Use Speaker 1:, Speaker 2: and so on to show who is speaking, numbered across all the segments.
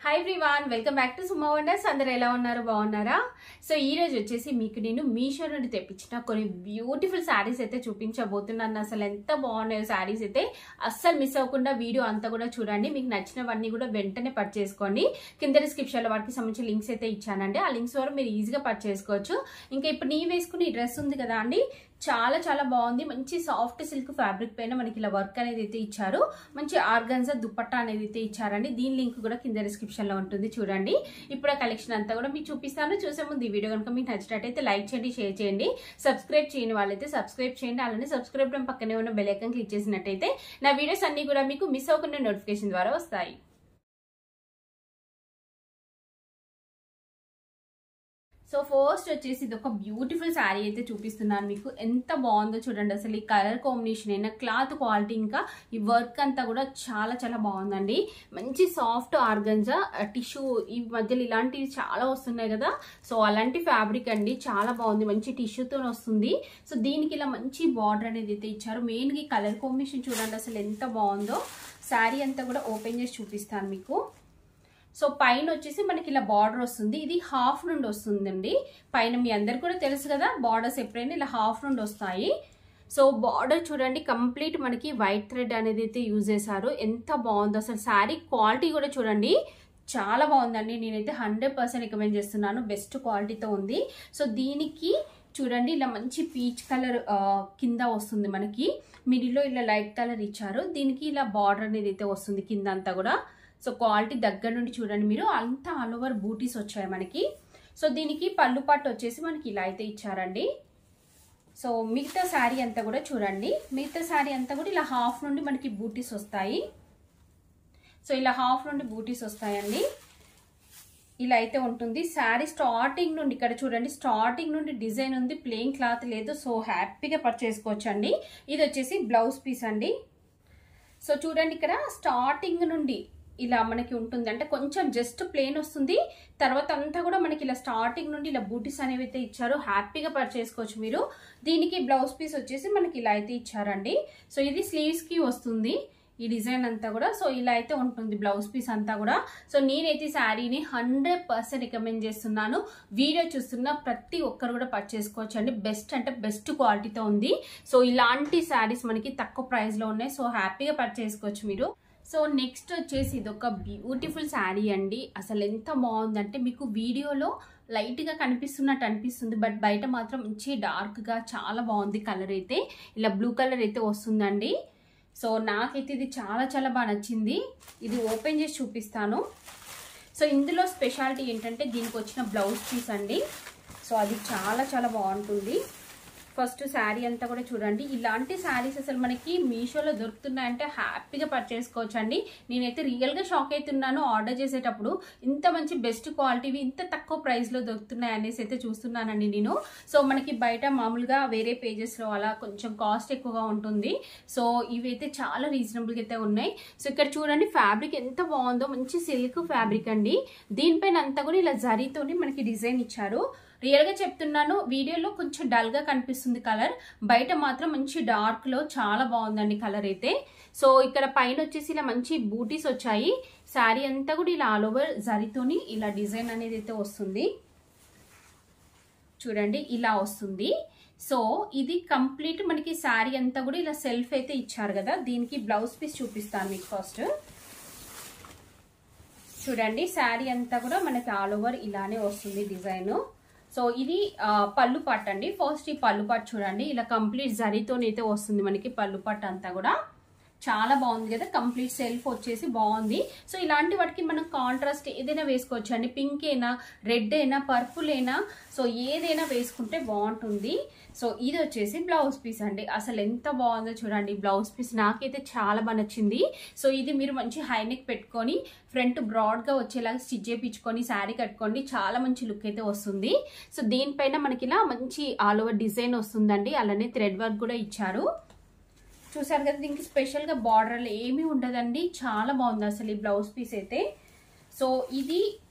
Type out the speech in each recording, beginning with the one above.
Speaker 1: High everyone welcome back to Suma wonders అందరూ ఎలా ఉన్నారు బాగున్నారా సో ఈ రోజు వచ్చేసి మీకు నేను మీషో నుండి తెప్పించిన కొన్ని బ్యూటిఫుల్ సారీస్ అయితే చూపించబోతున్నాను అసలు ఎంత బాగున్నాయో సారీస్ అయితే అస్సలు మిస్ అవ్వకుండా వీడియో అంతా కూడా చూడండి మీకు నచ్చినవన్నీ కూడా వెంటనే పర్చేస్ చేసుకోండి కింద డిస్క్రిప్షన్ లో వాటికి సంబంధించిన లింక్స్ అయితే ఇచ్చానండి ఆ లింక్స్ ద్వారా మీరు ఈజీగా పర్చేస్ చేసుకోవచ్చు ఇంకా ఇప్పుడు నీ వేసుకుని ఈ డ్రెస్ ఉంది కదా అండి చాలా చాలా బాగుంది మంచి సాఫ్ట్ సిల్క్ ఫ్యాబ్రిక్ పైన మనకి ఇలా వర్క్ అనేది అయితే ఇచ్చారు మంచి ఆర్గాన్జా దుపట్టా అనేది అయితే ఇచ్చారండి దీని లింక్ కూడా కింద డిస్క్రిప్షన్ లో ఉంటుంది చూడండి ఇప్పుడు ఆ కలెక్షన్ అంతా కూడా మీకు చూపిస్తాను చూసే ముందు ఈ వీడియో కనుక మీకు నచ్చినట్టయితే లైక్ చేయండి షేర్ చేయండి సబ్స్క్రైబ్ చేయని వాళ్ళైతే సబ్స్క్రైబ్ చేయండి అలానే సబ్స్క్రైబ్ బటన్ పక్కనే ఉన్న బెల్ ఐకాన్ క్లిక్ చేసినట్టయితే నా వీడియోస్ అన్ని కూడా మీకు మిస్ అవ్వకుండా నోటిఫికేషన్ ద్వారా వస్తాయి సో ఫస్ట్ వచ్చేసి ఇది ఒక బ్యూటిఫుల్ శారీ అయితే చూపిస్తున్నాను మీకు ఎంత బాగుందో చూడండి అసలు ఈ కలర్ కాంబినేషన్ అయినా క్లాత్ క్వాలిటీ ఇంకా ఈ వర్క్ అంతా కూడా చాలా చాలా బాగుందండి మంచి సాఫ్ట్ ఆర్గంజా టిష్యూ ఈ మధ్యలో ఇలాంటివి చాలా వస్తున్నాయి కదా సో అలాంటి ఫ్యాబ్రిక్ అండి చాలా బాగుంది మంచి టిష్యూతో వస్తుంది సో దీనికి ఇలా మంచి బార్డర్ అనేది అయితే ఇచ్చారు మెయిన్గా ఈ కలర్ కాంబినేషన్ చూడండి అసలు ఎంత బాగుందో శారీ అంతా కూడా ఓపెన్ చేసి చూపిస్తాను మీకు సో పైన వచ్చేసి మనకి ఇలా బార్డర్ వస్తుంది ఇది హాఫ్ నుండి వస్తుందండి పైన మీ అందరికి కూడా తెలుసు కదా బార్డర్స్ ఎప్పుడైనా ఇలా హాఫ్ నుండి వస్తాయి సో బార్డర్ చూడండి కంప్లీట్ మనకి వైట్ థ్రెడ్ అనేది అయితే యూజ్ చేశారు ఎంత బాగుందో అసలు శారీ క్వాలిటీ కూడా చూడండి చాలా బాగుందండి నేనైతే 100% రికమెండ్ చేస్తున్నాను బెస్ట్ క్వాలిటీతో ఉంది సో దీనికి చూడండి ఇలా మంచి పీచ్ కలర్ కింద వస్తుంది మనకి మిడిల్లో ఇలా లైట్ కలర్ ఇచ్చారు దీనికి ఇలా బార్డర్ అనేది అయితే వస్తుంది కింద అంతా కూడా సో క్వాలిటీ దగ్గర నుండి చూడండి మీరు అంతా ఆల్ ఓవర్ బూటీస్ వచ్చాయి మనకి సో దీనికి పళ్ళు పట్టు వచ్చేసి మనకి ఇలా అయితే ఇచ్చారండి సో మిగతా శారీ అంతా కూడా చూడండి మిగతా శారీ అంతా కూడా ఇలా హాఫ్ నుండి మనకి బూటీస్ వస్తాయి సో ఇలా హాఫ్ నుండి బూటీస్ వస్తాయండి ఇలా అయితే ఉంటుంది శారీ స్టార్టింగ్ నుండి ఇక్కడ చూడండి స్టార్టింగ్ నుండి డిజైన్ ఉంది ప్లెయిన్ క్లాత్ లేదు సో హ్యాపీగా పర్చేస్ చేసుకోవచ్చు అండి ఇది వచ్చేసి బ్లౌజ్ పీస్ అండి సో చూడండి ఇక్కడ స్టార్టింగ్ నుండి ఇలా మనకి ఉంటుంది అంటే కొంచెం జస్ట్ ప్లేన్ వస్తుంది తర్వాత అంతా కూడా మనకి ఇలా స్టార్టింగ్ నుండి ఇలా బూటీస్ అనేవి అయితే ఇచ్చారు హ్యాపీగా పర్చేస్ చేసుకోవచ్చు మీరు దీనికి బ్లౌజ్ పీస్ వచ్చేసి మనకి ఇలా అయితే ఇచ్చారండి సో ఇది స్లీవ్స్ కి వస్తుంది ఈ డిజైన్ అంతా కూడా సో ఇలా అయితే ఉంటుంది బ్లౌజ్ పీస్ అంతా కూడా సో నేనైతే శారీని 100% రికమెండ్ చేస్తున్నాను వీడియో చూస్తున్న ప్రతి ఒక్కరు కూడా పర్చేస్ చేసుకోవచ్చు అండి బెస్ట్ అంటే బెస్ట్ క్వాలిటీతో ఉంది సో ఇలాంటి శారీస్ మనకి తక్కువ ప్రైస్ లో ఉన్నాయి సో హ్యాపీగా పర్చేస్ చేసుకోవచ్చు మీరు సో నెక్స్ట్ వచ్చేసి ఇది ఒక బ్యూటిఫుల్ శారీ అండి అసలు ఎంత బాగుందంటే మీకు వీడియోలో లైట్గా కనిపిస్తున్నట్టు అనిపిస్తుంది బట్ బయట మాత్రం మంచి డార్క్గా చాలా బాగుంది కలర్ అయితే ఇలా బ్లూ కలర్ అయితే వస్తుందండి సో నాకైతే ఇది చాలా చాలా బాగా నచ్చింది ఇది ఓపెన్ చేసి చూపిస్తాను సో ఇందులో స్పెషాలిటీ ఏంటంటే దీనికి వచ్చిన బ్లౌజ్ పీస్ అండి సో అది చాలా చాలా బాగుంటుంది ఫస్ట్ శారీ అంతా కూడా చూడండి ఇలాంటి శారీస్ అసలు మనకి మీషోలో దొరుకుతున్నాయంటే హ్యాపీగా పర్చేస్ చేసుకోవచ్చు అండి నేనైతే రియల్గా షాక్ అవుతున్నాను ఆర్డర్ చేసేటప్పుడు ఇంత మంచి బెస్ట్ క్వాలిటీవి ఇంత తక్కువ ప్రైస్లో దొరుకుతున్నాయి అనేసి అయితే చూస్తున్నానండి నేను సో మనకి బయట మామూలుగా వేరే పేజెస్లో అలా కొంచెం కాస్ట్ ఎక్కువగా ఉంటుంది సో ఇవైతే చాలా రీజనబుల్గా అయితే ఉన్నాయి సో ఇక్కడ చూడండి ఫ్యాబ్రిక్ ఎంత బాగుందో మంచి సిల్క్ ఫ్యాబ్రిక్ అండి దీనిపైన అంతా కూడా ఇలా జరీతోని మనకి డిజైన్ ఇచ్చారు రియల్ గా చెప్తున్నాను వీడియోలో కొంచెం డల్ గా కనిపిస్తుంది కలర్ బయట మాత్రం మంచి డార్క్ లో చాలా బాగుందండి కలర్ అయితే సో ఇక్కడ పైన వచ్చేసి ఇలా మంచి బూటీస్ వచ్చాయి శారీ అంతా కూడా ఇలా ఆల్ ఓవర్ జరీతోని ఇలా డిజైన్ అనేది అయితే వస్తుంది చూడండి ఇలా వస్తుంది సో ఇది కంప్లీట్ మనకి శారీ అంతా కూడా ఇలా సెల్ఫ్ అయితే ఇచ్చారు కదా దీనికి బ్లౌజ్ పీస్ చూపిస్తాను మీకు ఫస్ట్ చూడండి శారీ అంతా కూడా మనకి ఆల్ ఓవర్ ఇలానే వస్తుంది డిజైన్ సో ఇది పళ్ళు పట్టు అండి ఫస్ట్ ఈ పళ్ళు పట్టు చూడండి ఇలా కంప్లీట్ జరీతోనైతే వస్తుంది మనకి పళ్ళు పట్టు అంతా కూడా చాలా బాగుంది కదా కంప్లీట్ సెల్ఫ్ వచ్చేసి బాగుంది సో ఇలాంటి వాటికి మనం కాంట్రాస్ట్ ఏదైనా వేసుకోవచ్చు అండి పింక్ అయినా రెడ్ అయినా పర్పుల్ అయినా సో ఏదైనా వేసుకుంటే బాగుంటుంది సో ఇది వచ్చేసి బ్లౌజ్ పీస్ అండి అసలు ఎంత బాగుందో చూడండి బ్లౌజ్ పీస్ నాకైతే చాలా బాగా నచ్చింది సో ఇది మీరు మంచి హైనెక్ పెట్టుకొని ఫ్రంట్ బ్రాడ్గా వచ్చేలాగా స్టిచ్ చేయించుకొని శారీ కట్టుకోండి చాలా మంచి లుక్ అయితే వస్తుంది సో దీనిపైన మనకి ఇలా మంచి ఆల్ ఓవర్ డిజైన్ వస్తుందండి అలానే థ్రెడ్ వర్క్ కూడా ఇచ్చారు చూసారు కదా దీనికి స్పెషల్గా బార్డర్లు ఏమీ ఉండదండి చాలా బాగుంది అసలు ఈ బ్లౌజ్ పీస్ అయితే సో ఇది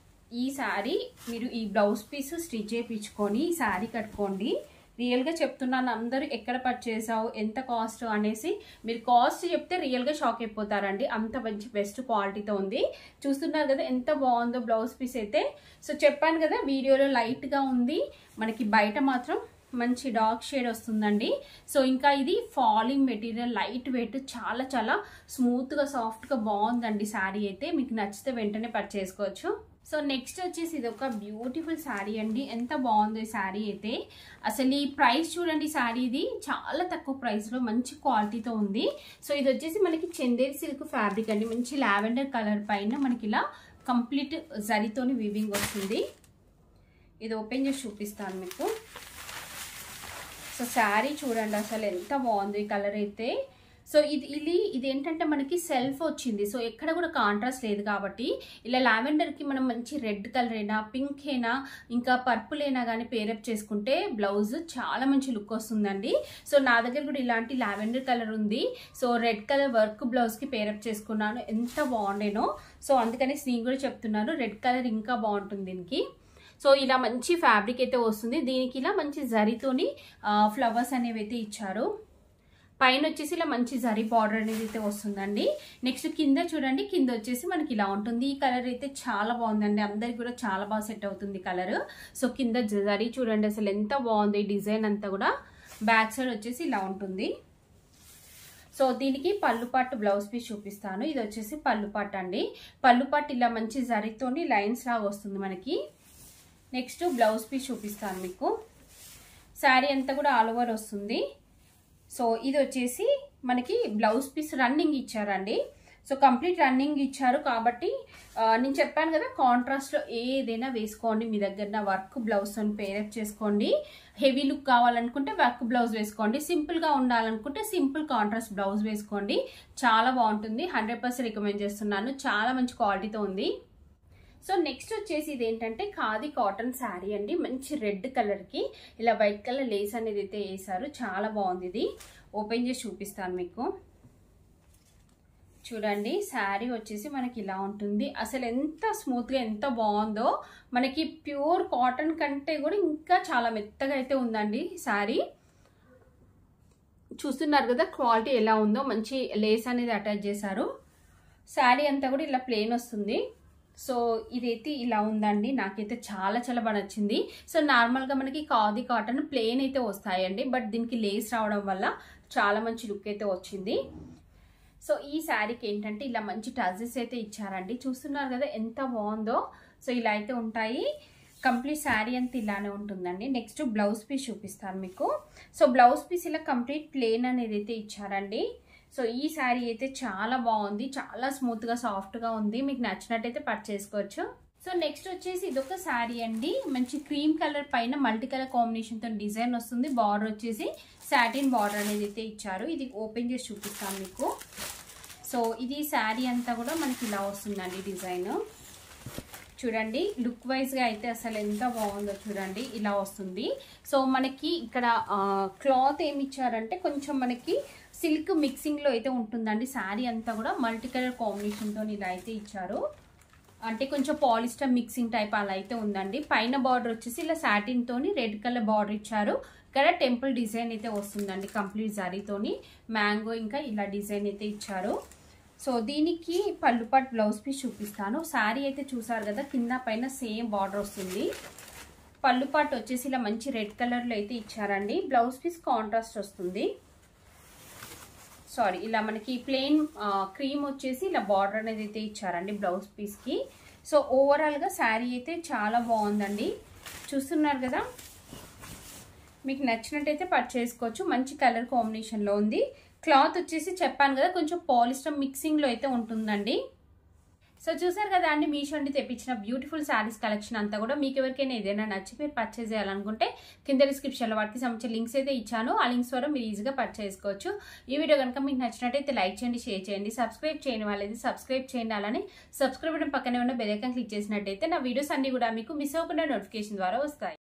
Speaker 1: ఈ శారీ మీరు ఈ బ్లౌజ్ పీస్ స్టిచ్ చేయించుకొని శారీ కట్టుకోండి రియల్గా చెప్తున్నాను, అందరూ ఎక్కడ పర్చేసావు, ఎంత కాస్ట్ అనేసి మీరు కాస్ట్ చెప్తే రియల్గా షాక్ అయిపోతారండి. అంత మంచి బెస్ట్ క్వాలిటీతో ఉంది. చూస్తున్నారు కదా ఎంత బాగుందో బ్లౌజ్ పీస్ అయితే. సో చెప్పాను కదా వీడియోలో లైట్గా ఉంది, మనకి బయట మాత్రం మంచి డార్క్ షేడ్ వస్తుందండి. సో ఇంకా ఇది ఫాలింగ్ మెటీరియల్, లైట్ వెయిట్, చాలా చాలా స్మూత్గా సాఫ్ట్గా బాగుందండి శారీ అయితే. మీకు నచ్చితే వెంటనే పర్చేసుకోవచ్చు. సో నెక్స్ట్ వచ్చేసి ఇది ఒక బ్యూటిఫుల్ శారీ అండి. ఎంత బాగుందో ఈ శారీ అయితే. అసలు ఈ ప్రైస్ చూడండి, శారీ ఇది చాలా తక్కువ ప్రైస్లో మంచి క్వాలిటీతో ఉంది. సో ఇది వచ్చేసి మనకి చందేరి సిల్క్ ఫ్యాబ్రిక్ అండి. మంచి లావెండర్ కలర్ పైన మనకి ఇలా కంప్లీట్ జరీతోని వీవింగ్ వస్తుంది. ఇది ఓపెన్ చేసి చూపిస్తాను మీకు. సో శారీ చూడండి అసలు ఎంత బాగుంది ఈ కలర్ అయితే. సో ఇది ఏంటంటే మనకి సెల్ఫ్ వచ్చింది. సో ఎక్కడ కూడా కాంట్రాస్ట్ లేదు కాబట్టి ఇలా లావెండర్కి మనం మంచి రెడ్ కలర్ అయినా, పింక్ అయినా, ఇంకా పర్పుల్ అయినా కానీ పేరప్ చేసుకుంటే బ్లౌజ్ చాలా మంచి లుక్ వస్తుందండి. సో నా దగ్గర కూడా ఇలాంటి లావెండర్ కలర్ ఉంది. సో రెడ్ కలర్ వర్క్ బ్లౌజ్కి పేరప్ చేసుకున్నాను, ఎంత బాగుండేనో. సో అందుకని నేను కూడా చెప్తున్నాను, రెడ్ కలర్ ఇంకా బాగుంటుంది దీనికి. సో ఇలా మంచి ఫ్యాబ్రిక్ అయితే వస్తుంది. దీనికి ఇలా మంచి జరీతోని ఫ్లవర్స్ అనేవి అయితే ఇచ్చారు. పైన వచ్చేసి ఇలా మంచి జరీ బార్డర్ అనేది అయితే వస్తుందండి. నెక్స్ట్ కింద చూడండి, కింద వచ్చేసి మనకి ఇలా ఉంటుంది. ఈ కలర్ అయితే చాలా బాగుందండి, అందరికి కూడా చాలా బాగా సెట్ అవుతుంది కలర్. సో కింద జరీ చూడండి అసలు ఎంత బాగుంది ఈ డిజైన్ అంతా కూడా. బ్యాక్ సైడ్ వచ్చేసి ఇలా ఉంటుంది. సో దీనికి పళ్ళు పాటు బ్లౌజ్ పీస్ చూపిస్తాను. ఇది వచ్చేసి పళ్ళు పాటు అండి. పళ్ళు పాటు ఇలా మంచి జరీతోని లైన్స్ లాగా వస్తుంది మనకి. నెక్స్ట్ బ్లౌజ్ పీస్ చూపిస్తాను మీకు. శారీ అంతా కూడా ఆల్ ఓవర్ వస్తుంది. సో ఇది వచ్చేసి మనకి బ్లౌజ్ పీస్ రన్నింగ్ ఇచ్చారండి. సో కంప్లీట్ రన్నింగ్ ఇచ్చారు కాబట్టి నేను చెప్పాను కదా, కాంట్రాస్ట్లో ఏదైనా వేసుకోండి. మీ దగ్గర వర్క్ బ్లౌజ్ అని పేరప్ చేసుకోండి. హెవీ లుక్ కావాలనుకుంటే వర్క్ బ్లౌజ్ వేసుకోండి. సింపుల్గా ఉండాలనుకుంటే సింపుల్ కాంట్రాస్ట్ బ్లౌజ్ వేసుకోండి. చాలా బాగుంటుంది, 100% రికమెండ్ చేస్తున్నాను. చాలా మంచి క్వాలిటీతో ఉంది. సో నెక్స్ట్ వచ్చేసి ఇది ఏంటంటే ఖాదీ కాటన్ శారీ అండి. మంచి రెడ్ కలర్కి ఇలా వైట్ కలర్ లేస్ అనేది అయితే వేసారు, చాలా బాగుంది. ఇది ఓపెన్ చేసి చూపిస్తాను మీకు. చూడండి శారీ వచ్చేసి మనకి ఇలా ఉంటుంది. అసలు ఎంత స్మూత్గా ఎంత బాగుందో. మనకి ప్యూర్ కాటన్ కంటే కూడా ఇంకా చాలా మెత్తగా అయితే ఉందండి శారీ. చూస్తున్నారు కదా క్వాలిటీ ఎలా ఉందో. మంచి లేస్ అనేది అటాచ్ చేశారు. శారీ అంతా కూడా ఇలా ప్లెయిన్ వస్తుంది. సో ఇదైతే ఇలా ఉందండి, నాకైతే చాలా చాలా బాగా నచ్చింది. సో నార్మల్గా మనకి ఖాదీ కాటన్ ప్లెయిన్ అయితే వస్తాయండి, బట్ దీనికి లేస్ రావడం వల్ల చాలా మంచి లుక్ అయితే వచ్చింది. సో ఈ శారీకి ఏంటంటే ఇలా మంచి టజెస్ అయితే ఇచ్చారండి. చూస్తున్నారు కదా ఎంత బాగుందో. సో ఇలా అయితే ఉంటాయి. కంప్లీట్ శారీ అంతా ఇలానే ఉంటుందండి. నెక్స్ట్ బ్లౌజ్ పీస్ చూపిస్తాను మీకు. సో బ్లౌజ్ పీస్ ఇలా కంప్లీట్ ప్లెయిన్ అనేది అయితే ఇచ్చారండి. సో ఈ శారీ అయితే చాలా బాగుంది, చాలా స్మూత్గా సాఫ్ట్గా ఉంది. మీకు నచ్చినట్టయితే పర్చేసుకోవచ్చు. సో నెక్స్ట్ వచ్చేసి ఇదొక శారీ అండి. మంచి క్రీమ్ కలర్ పైన మల్టీ కలర్ కాంబినేషన్తో డిజైన్ వస్తుంది. బార్డర్ వచ్చేసి సాటిన్ బార్డర్ అనేది అయితే ఇచ్చారు. ఇది ఓపెన్ చేసి చూపిస్తాను మీకు. సో ఇది శారీ అంతా కూడా మనకి ఇలా వస్తుందండి డిజైన్. చూడండి లుక్ వైజ్గా అయితే అసలు ఎంత బాగుందో చూడండి, ఇలా వస్తుంది. సో మనకి ఇక్కడ క్లాత్ ఏమి ఇచ్చారంటే కొంచెం మనకి సిల్క్ మిక్సింగ్లో అయితే ఉంటుందండి. శారీ అంతా కూడా మల్టీ కలర్ కాంబినేషన్తో ఇలా అయితే ఇచ్చారు. అంటే కొంచెం పాలిస్టర్ మిక్సింగ్ టైప్ అలా అయితే ఉందండి. పైన బార్డర్ వచ్చేసి ఇలా సాటిన్ తోని రెడ్ కలర్ బార్డర్ ఇచ్చారు. ఇక్కడ టెంపుల్ డిజైన్ అయితే వస్తుందండి కంప్లీట్ జరీతోని. మ్యాంగో ఇంకా ఇలా డిజైన్ అయితే ఇచ్చారు. సో దీనికి పళ్ళు పాటు బ్లౌజ్ పీస్ చూపిస్తాను. శారీ అయితే చూసారు కదా, కింద పైన సేమ్ బార్డర్ వస్తుంది. పళ్ళు పాటు వచ్చేసి ఇలా మంచి రెడ్ కలర్లో అయితే ఇచ్చారండి. బ్లౌజ్ పీస్ కాంట్రాస్ట్ వస్తుంది. సారీ ఇలా మనకి ప్లెయిన్ క్రీమ్ వచ్చేసి ఇలా బార్డర్ అనేది అయితే ఇచ్చారండి బ్లౌజ్ పీస్కి. సో ఓవరాల్గా శారీ అయితే చాలా బాగుందండి. చూస్తున్నారు కదా, మీకు నచ్చినట్టయితే పర్చేసుకోవచ్చు. మంచి కలర్ కాంబినేషన్లో ఉంది. క్లాత్ వచ్చేసి చెప్పాను కదా కొంచెం పాలిస్టర్ మిక్సింగ్లో అయితే ఉంటుందండి. సో చూసారు కదా అండి, మీషో నుండి తెప్పించిన బ్యూటిఫుల్ శారీస్ కలెక్షన్ అంతా కూడా. మీకు ఎవరికైనా ఏదైనా నచ్చి మీరు పర్చేస్ చేయాలనుకుంటే కింద డిస్క్రిప్షన్లో వాటికి సంబంధించిన లింక్స్ అయితే ఇచ్చాను. ఆ లింక్స్ ద్వారా మీరు ఈజీగా పర్చేస్ చేసుకోవచ్చు. ఈ వీడియో కనుక మీకు నచ్చినట్టయితే లైక్ చేయండి, షేర్ చేయండి, సబ్స్క్రైబ్ చేయని వాళ్ళైతే సబ్స్క్రైబ్ చేయండి. అలానే సబ్స్క్రైబ్ బటన్ పక్కనే ఉన్న బెల్ ఐకాన్ క్లిక్ చేసినట్టయితే నా వీడియోస్ అన్ని కూడా మీకు మిస్ అవ్వకుండా నోటిఫికేషన్ ద్వారా వస్తాయి.